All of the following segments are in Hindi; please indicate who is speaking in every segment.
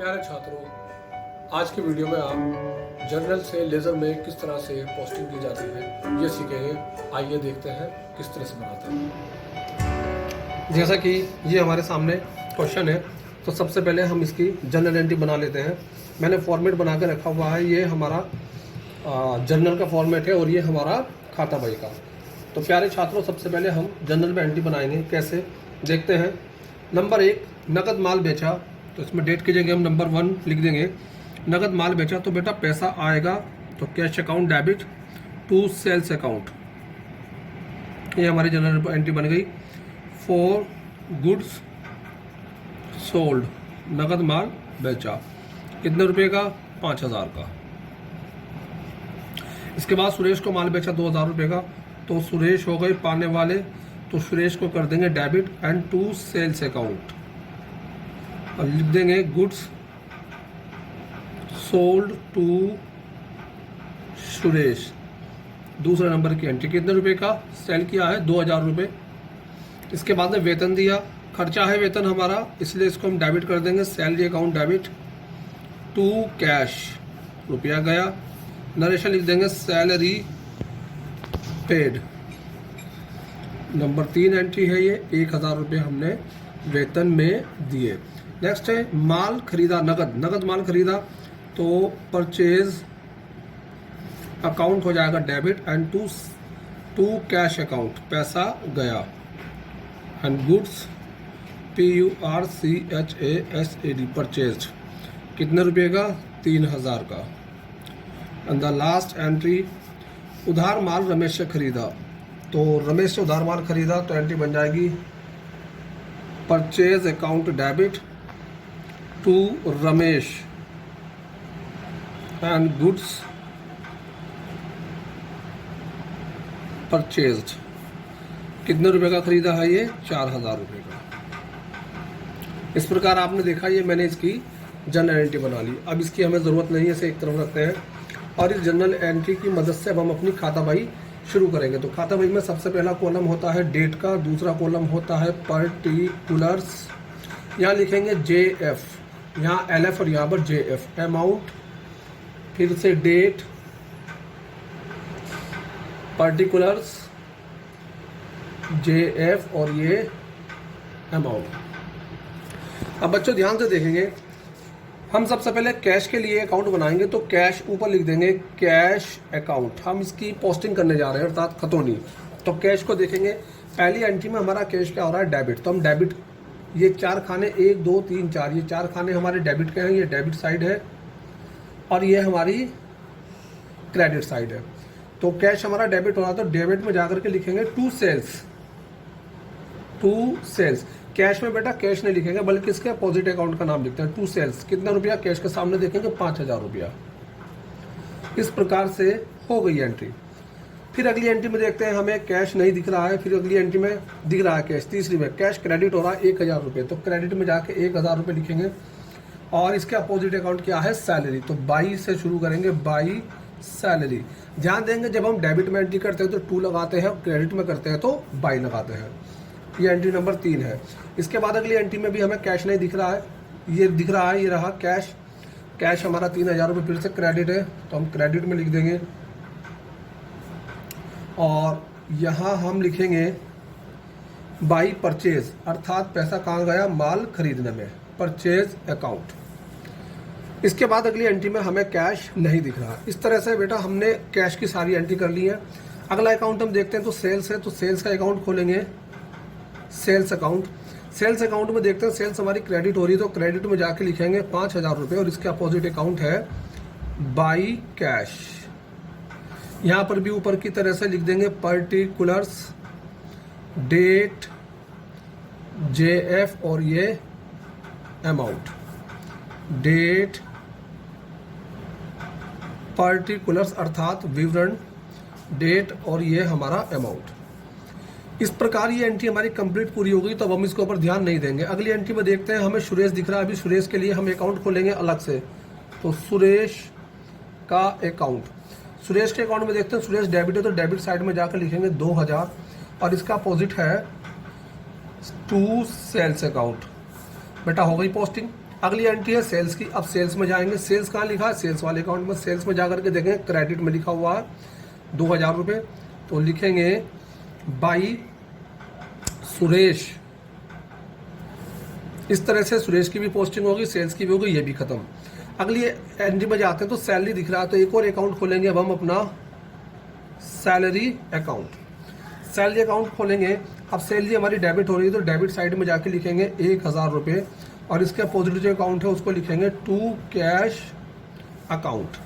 Speaker 1: प्यारे छात्रों, आज की वीडियो में आप जर्नल से लेज़र में किस तरह से पोस्टिंग की जाती है ये सीखेंगे। आइए देखते हैं किस तरह से बनाते हैं। जैसा कि ये हमारे सामने क्वेश्चन है, तो सबसे पहले हम इसकी जर्नल एंट्री बना लेते हैं। मैंने फॉर्मेट बना के रखा हुआ है, ये हमारा जर्नल का फॉर्मेट है और ये हमारा खाता बही का। तो प्यारे छात्रों, सबसे पहले हम जर्नल में एंट्री बनाएंगे। कैसे देखते हैं। नंबर 1, नकद माल बेचा, तो इसमें डेट की जगह हम नंबर 1 लिख देंगे। नकद माल बेचा तो बेटा पैसा आएगा तो cash account debit to sales account, ये हमारी जनरल एंट्री बन गई। फॉर गुड्स सोल्ड, नकद माल बेचा, कितने रुपए का? 5000 का। इसके बाद सुरेश को माल बेचा 2000 रुपये का, तो सुरेश हो गए पाने वाले, तो सुरेश को कर देंगे debit and to sales account और लिख देंगे गुड्स सोल्ड टू सुरेश। दूसरे नंबर की एंट्री, कितने रुपए का सेल किया है? 2000 रुपये। इसके बाद में वेतन दिया, खर्चा है वेतन हमारा, इसलिए इसको हम डेबिट कर देंगे, salary account debit to cash, रुपया गया। नरेशन लिख देंगे सैलरी पेड। नंबर 3 एंट्री है ये, 1000 रुपये हमने वेतन में दिए। नेक्स्ट है माल खरीदा, नगद माल खरीदा, तो परचेज अकाउंट हो जाएगा debit and to cash account, पैसा गया। एंड गुड्स PURCHASED परचेज, कितने रुपये का? 3000 का। एंड द लास्ट एंट्री, उधार माल रमेश से खरीदा, तो रमेश से उधार माल खरीदा तो एंट्री बन जाएगी purchase account debit to Ramesh and goods purchased, कितने रुपए का खरीदा है ये? 4000 रुपये का। इस प्रकार आपने देखा, ये मैंने इसकी जनरल एंट्री बना ली। अब इसकी हमें ज़रूरत नहीं है, इसे एक तरफ रखते हैं और इस जनरल एंट्री की मदद से अब हम अपनी खाता बही शुरू करेंगे। तो खाता बही में सबसे पहला कॉलम होता है डेट का, दूसरा कॉलम होता है पर्टिकुलर्स, यहाँ लिखेंगे JF, यहाँ LF और यहाँ पर JF। अमाउंट, फिर से डेट, पर्टिकुलर्स, JF और ये अमाउंट। अब बच्चों ध्यान से देखेंगे, हम सबसे पहले कैश के लिए अकाउंट बनाएंगे, तो कैश ऊपर लिख देंगे कैश अकाउंट। हम इसकी पोस्टिंग करने जा रहे हैं, अर्थात खतौनी। तो कैश को देखेंगे, पहली एंट्री में हमारा कैश क्या हो रहा है? डेबिट। तो हम डेबिट, ये 4 खाने 1 2 3 4, ये 4 खाने हमारे डेबिट के हैं, ये डेबिट साइड है और ये हमारी क्रेडिट साइड है। तो कैश हमारा डेबिट हो रहा, तो डेबिट में जाकर के लिखेंगे टू सेल्स। कैश में बेटा कैश नहीं लिखेंगे, बल्कि इसके अपोजिट अकाउंट का नाम लिखते हैं, टू सेल्स। कितना रुपया? कैश के सामने देखेंगे 5000 रुपया। इस प्रकार से हो गई एंट्री। फिर अगली एंट्री में देखते हैं, हमें कैश नहीं दिख रहा है, फिर अगली एंट्री में दिख रहा है कैश। तीसरी में कैश क्रेडिट हो रहा है 1000 रुपये, तो क्रेडिट में जाके 1000 रुपये लिखेंगे और इसके अपोजिट अकाउंट क्या है? सैलरी। तो बाई से शुरू करेंगे, बाई सैलरी। ध्यान देंगे, जब हम डेबिट में एंट्री करते हैं तो 2 लगाते हैं, क्रेडिट में करते हैं तो बाई लगाते हैं। ये एंट्री नंबर 3 है। इसके बाद अगली एंट्री में भी हमें कैश नहीं दिख रहा है, ये दिख रहा है, ये रहा कैश। कैश हमारा 3000 रुपये फिर से क्रेडिट है, तो हम क्रेडिट में लिख देंगे और यहाँ हम लिखेंगे बाई परचेज, अर्थात पैसा कहाँ गया? माल खरीदने में, परचेज अकाउंट। इसके बाद अगली एंट्री में हमें कैश नहीं दिख रहा। इस तरह से बेटा हमने कैश की सारी एंट्री कर ली है। अगला अकाउंट हम देखते हैं, तो सेल्स है, तो सेल्स का अकाउंट खोलेंगे, सेल्स अकाउंट। सेल्स अकाउंट में देखते हैं, सेल्स हमारी क्रेडिट हो रही है, तो क्रेडिट में जाके लिखेंगे 5000 रुपये और इसके अपोजिट अकाउंट है बाई कैश। यहाँ पर भी ऊपर की तरह से लिख देंगे पर्टिकुलर्स, डेट, JF और ये अमाउंट। डेट, पर्टिकुलर्स अर्थात विवरण, डेट और ये हमारा अमाउंट। इस प्रकार ये एंट्री हमारी कंप्लीट पूरी हो गई, तो अब हम इसके ऊपर ध्यान नहीं देंगे। अगली एंट्री में देखते हैं, हमें सुरेश दिख रहा है, अभी सुरेश के लिए हम अकाउंट खोलेंगे अलग से, तो सुरेश का अकाउंट। सुरेश के अकाउंट में देखते हैं, सुरेश डेबिट है, तो डेबिट साइड में जाकर लिखेंगे 2000 और इसका अपोजिट है टू सेल्स अकाउंट। बेटा हो गई पोस्टिंग। अगली एंट्री है सेल्स की। अब सेल्स में जाएंगे, सेल्स कहाँ लिखा है, सेल्स वाले अकाउंट में। सेल्स में जाकर के देखेंगे क्रेडिट में लिखा हुआ है 2000 रुपये, तो लिखेंगे बाई सुरेश। इस तरह से सुरेश की भी पोस्टिंग होगी, सेल्स की भी होगी, ये भी खत्म। अगली एंट्री में जाते हैं तो सैलरी दिख रहा है, तो एक और अकाउंट खोलेंगे अब हम अपना सैलरी अकाउंट। सैलरी अकाउंट खोलेंगे, अब सैलरी हमारी डेबिट हो रही है तो डेबिट साइड में जाके लिखेंगे 1000 रुपये, और इसके अपोजिट जो अकाउंट है उसको लिखेंगे टू कैश अकाउंट।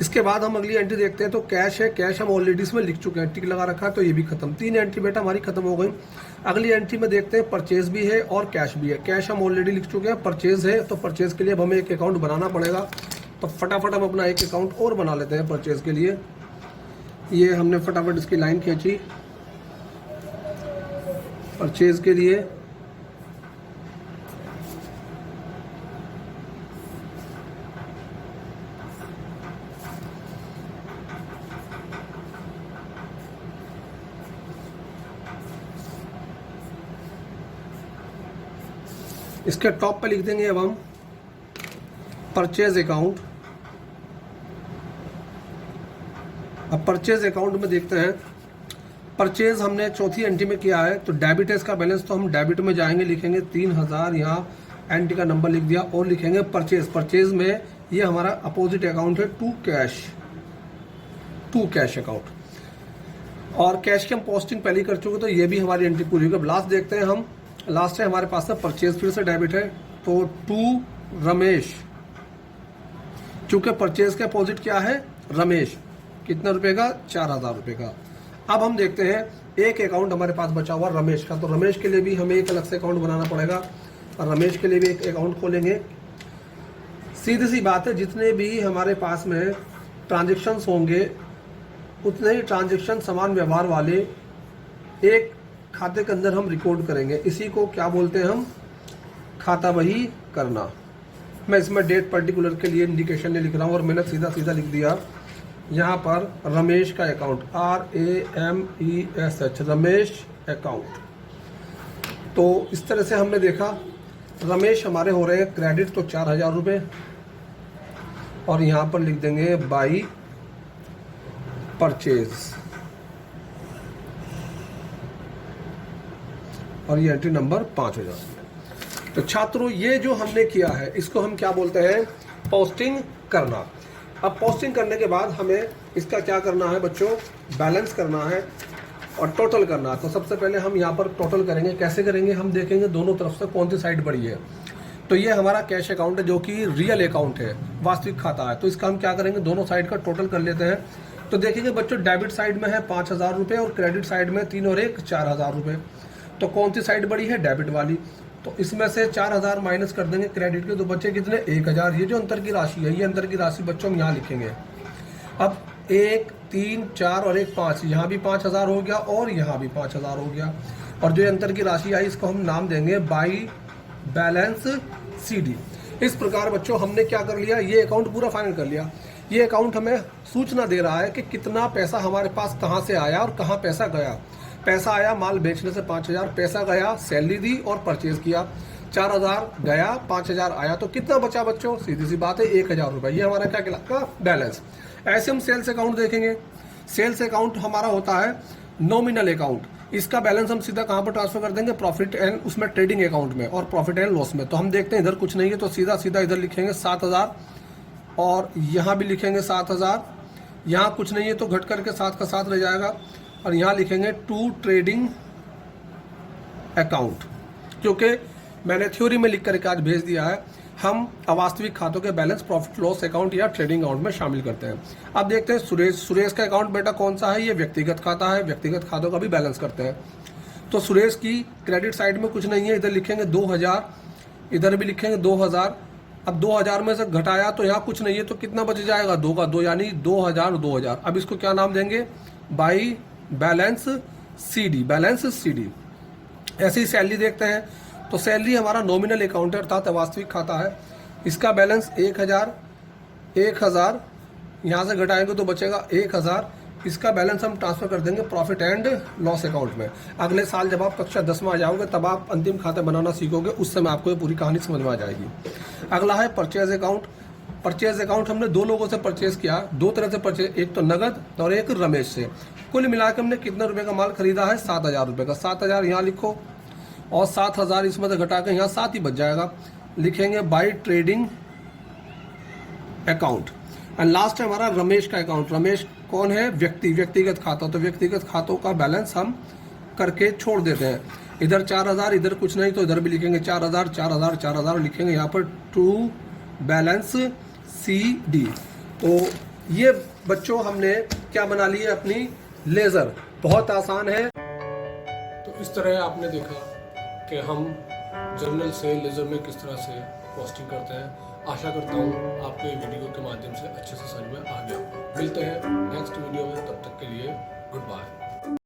Speaker 1: इसके बाद हम अगली एंट्री देखते हैं, तो कैश है, कैश हम ऑलरेडी इसमें लिख चुके हैं, टिक लगा रखा है, तो ये भी खत्म। 3 एंट्री बेटा हमारी खत्म हो गई। अगली एंट्री में देखते हैं परचेज भी है और कैश भी है। कैश हम ऑलरेडी लिख चुके हैं, परचेज है, तो परचेज के लिए अब हमें एक अकाउंट बनाना पड़ेगा, तो फटाफट हम अपना एक अकाउंट और बना लेते हैं परचेज के लिए। ये हमने फटाफट इसकी लाइन खींची परचेज के लिए। इसके टॉप पे लिख देंगे अब हम परचेज अकाउंट। अब परचेज अकाउंट में देखते हैं, परचेज हमने चौथी एंट्री में किया है, तो डेबिट है इसका बैलेंस, तो हम डेबिट में जाएंगे, लिखेंगे 3000, यहाँ एंट्री का नंबर लिख दिया और लिखेंगे परचेज। परचेज में ये हमारा अपोजिट अकाउंट है टू कैश अकाउंट, और कैश की हम पोस्टिंग पहले कर चुके, तो ये भी हमारी एंट्री पूरी होगी। लास्ट देखते हैं हम, लास्ट है हमारे पास में परचेज, फिर से डेबिट है, तो टू रमेश, चूंकि परचेज का अपोजिट क्या है रमेश, कितना रुपए का, 4000 रुपए का। अब हम देखते हैं एक अकाउंट हमारे पास बचा हुआ रमेश का, तो रमेश के लिए भी हमें एक अलग से अकाउंट बनाना पड़ेगा, और रमेश के लिए भी एक अकाउंट खोलेंगे। सीधी सी बात है, जितने भी हमारे पास में ट्रांजेक्शन्स होंगे उतने ही ट्रांजेक्शन समान व्यवहार वाले एक खाते के अंदर हम रिकॉर्ड करेंगे। इसी को क्या बोलते हैं हम, खाता बही करना। मैं इसमें डेट पर्टिकुलर के लिए इंडिकेशन नहीं लिख रहा हूँ, और मैंने सीधा सीधा लिख दिया यहाँ पर रमेश का अकाउंट, RAMESH, रमेश अकाउंट। तो इस तरह से हमने देखा रमेश हमारे हो रहे हैं क्रेडिट, तो 4000 रुपये, और यहाँ पर लिख देंगे बाई परचेज, और ये एंट्री नंबर 5 हो जाती है। तो छात्रों ये जो हमने किया है इसको हम क्या बोलते हैं, पोस्टिंग करना। अब पोस्टिंग करने के बाद हमें इसका क्या करना है बच्चों, बैलेंस करना है और टोटल करना है। तो सबसे पहले हम यहाँ पर टोटल करेंगे। कैसे करेंगे, हम देखेंगे दोनों तरफ से कौन सी साइड बड़ी है। तो ये हमारा कैश अकाउंट है जो कि रियल अकाउंट है, वास्तविक खाता है, तो इसका हम क्या करेंगे, दोनों साइड का टोटल कर लेते हैं। तो देखेंगे बच्चों डेबिट साइड में है 5000 रुपये और क्रेडिट साइड में 3 और 1 4000 रुपये। तो कौन सी साइड बड़ी है, डेबिट वाली। तो इसमें से 4000 माइनस कर देंगे क्रेडिट के, तो बच्चे कितने 1000। ये जो अंतर की राशि है, ये अंतर की राशि बच्चों हम यहाँ लिखेंगे। अब 1 3 4 और 1 5, यहाँ भी 5000 हो गया और यहाँ भी 5000 हो गया, और जो अंतर की राशि आई इसको हम नाम देंगे बाई बैलेंस CD। इस प्रकार बच्चों हमने क्या कर लिया, ये अकाउंट पूरा फाइनल कर लिया। ये अकाउंट हमें सूचना दे रहा है कि कितना पैसा हमारे पास कहाँ से आया और कहाँ पैसा गया। पैसा आया माल बेचने से 5000, पैसा गया सैलरी दी और परचेज किया, 4000 गया 5000 आया, तो कितना बचा बच्चों, सीधी सी बात है 1000 रुपये। ये हमारा क्या कहलाता है, बैलेंस। ऐसे हम सेल्स अकाउंट देखेंगे। सेल्स अकाउंट हमारा होता है नॉमिनल अकाउंट, इसका बैलेंस हम सीधा कहाँ पर ट्रांसफर कर देंगे, प्रॉफिट एंड उसमें ट्रेडिंग अकाउंट में और प्रॉफिट एंड लॉस में। तो हम देखते हैं इधर कुछ नहीं है, तो सीधा सीधा इधर लिखेंगे 7000, और यहाँ भी लिखेंगे 7000, यहाँ कुछ नहीं है तो घट करके 7 का 7 रह जाएगा, और यहाँ लिखेंगे टू ट्रेडिंग अकाउंट, क्योंकि मैंने थ्योरी में लिख करके आज भेज दिया है। हम अवास्तविक खातों के बैलेंस प्रॉफिट लॉस अकाउंट या ट्रेडिंग अकाउंट में शामिल करते हैं। अब देखते हैं सुरेश का अकाउंट बेटा कौन सा है, ये व्यक्तिगत खाता है, व्यक्तिगत खातों का भी बैलेंस करते हैं। तो सुरेश की क्रेडिट साइड में कुछ नहीं है, इधर लिखेंगे 2000, इधर भी लिखेंगे 2000। अब 2000 में से घटाया तो यहाँ कुछ नहीं है, तो कितना बच जाएगा, 2 का 2 यानी 2000। अब इसको क्या नाम देंगे, by balance CD, balance CD। ऐसे ही सैलरी देखते हैं, तो सैलरी हमारा नॉमिनल अकाउंट है अर्थात वास्तविक खाता है, इसका बैलेंस 1000 यहाँ से घटाएंगे तो बचेगा 1000, इसका बैलेंस हम ट्रांसफर कर देंगे प्रॉफिट एंड लॉस अकाउंट में। अगले साल जब आप कक्षा 10 में आ जाओगे तब आप अंतिम खाता बनाना सीखोगे, उस समय आपको ये पूरी कहानी समझ में आ जाएगी। अगला है परचेज अकाउंट। परचेज अकाउंट हमने 2 लोगों से परचेज किया, 2 तरह से परचेज, एक तो नगद और एक रमेश से। कुल मिला के हमने कितने रुपए का माल खरीदा है? 7,000 रुपये का। 7,000 यहाँ लिखो और 7,000 इसमें से घटा के यहाँ 7 ही बच जाएगा। लिखेंगे by trading account. And last है हमारा रमेश का अकाउंट। रमेश कौन है? व्यक्तिगत खाता। तो व्यक्तिगत खातों का बैलेंस हम करके छोड़ देते हैं। इधर 4,000, इधर कुछ नहीं तो इधर भी लिखेंगे 4,000 4,000 4,000 लिखेंगे यहाँ पर टू बैलेंस CD। तो ये बच्चों हमने क्या बना ली है अपनी लेजर। बहुत आसान है। तो इस तरह आपने देखा कि हम जर्नल से लेजर में किस तरह से पोस्टिंग करते हैं। आशा करता हूँ आपको ये वीडियो के माध्यम से अच्छे से समझ में आ गया। मिलते हैं नेक्स्ट वीडियो में, तब तक के लिए गुड बाय।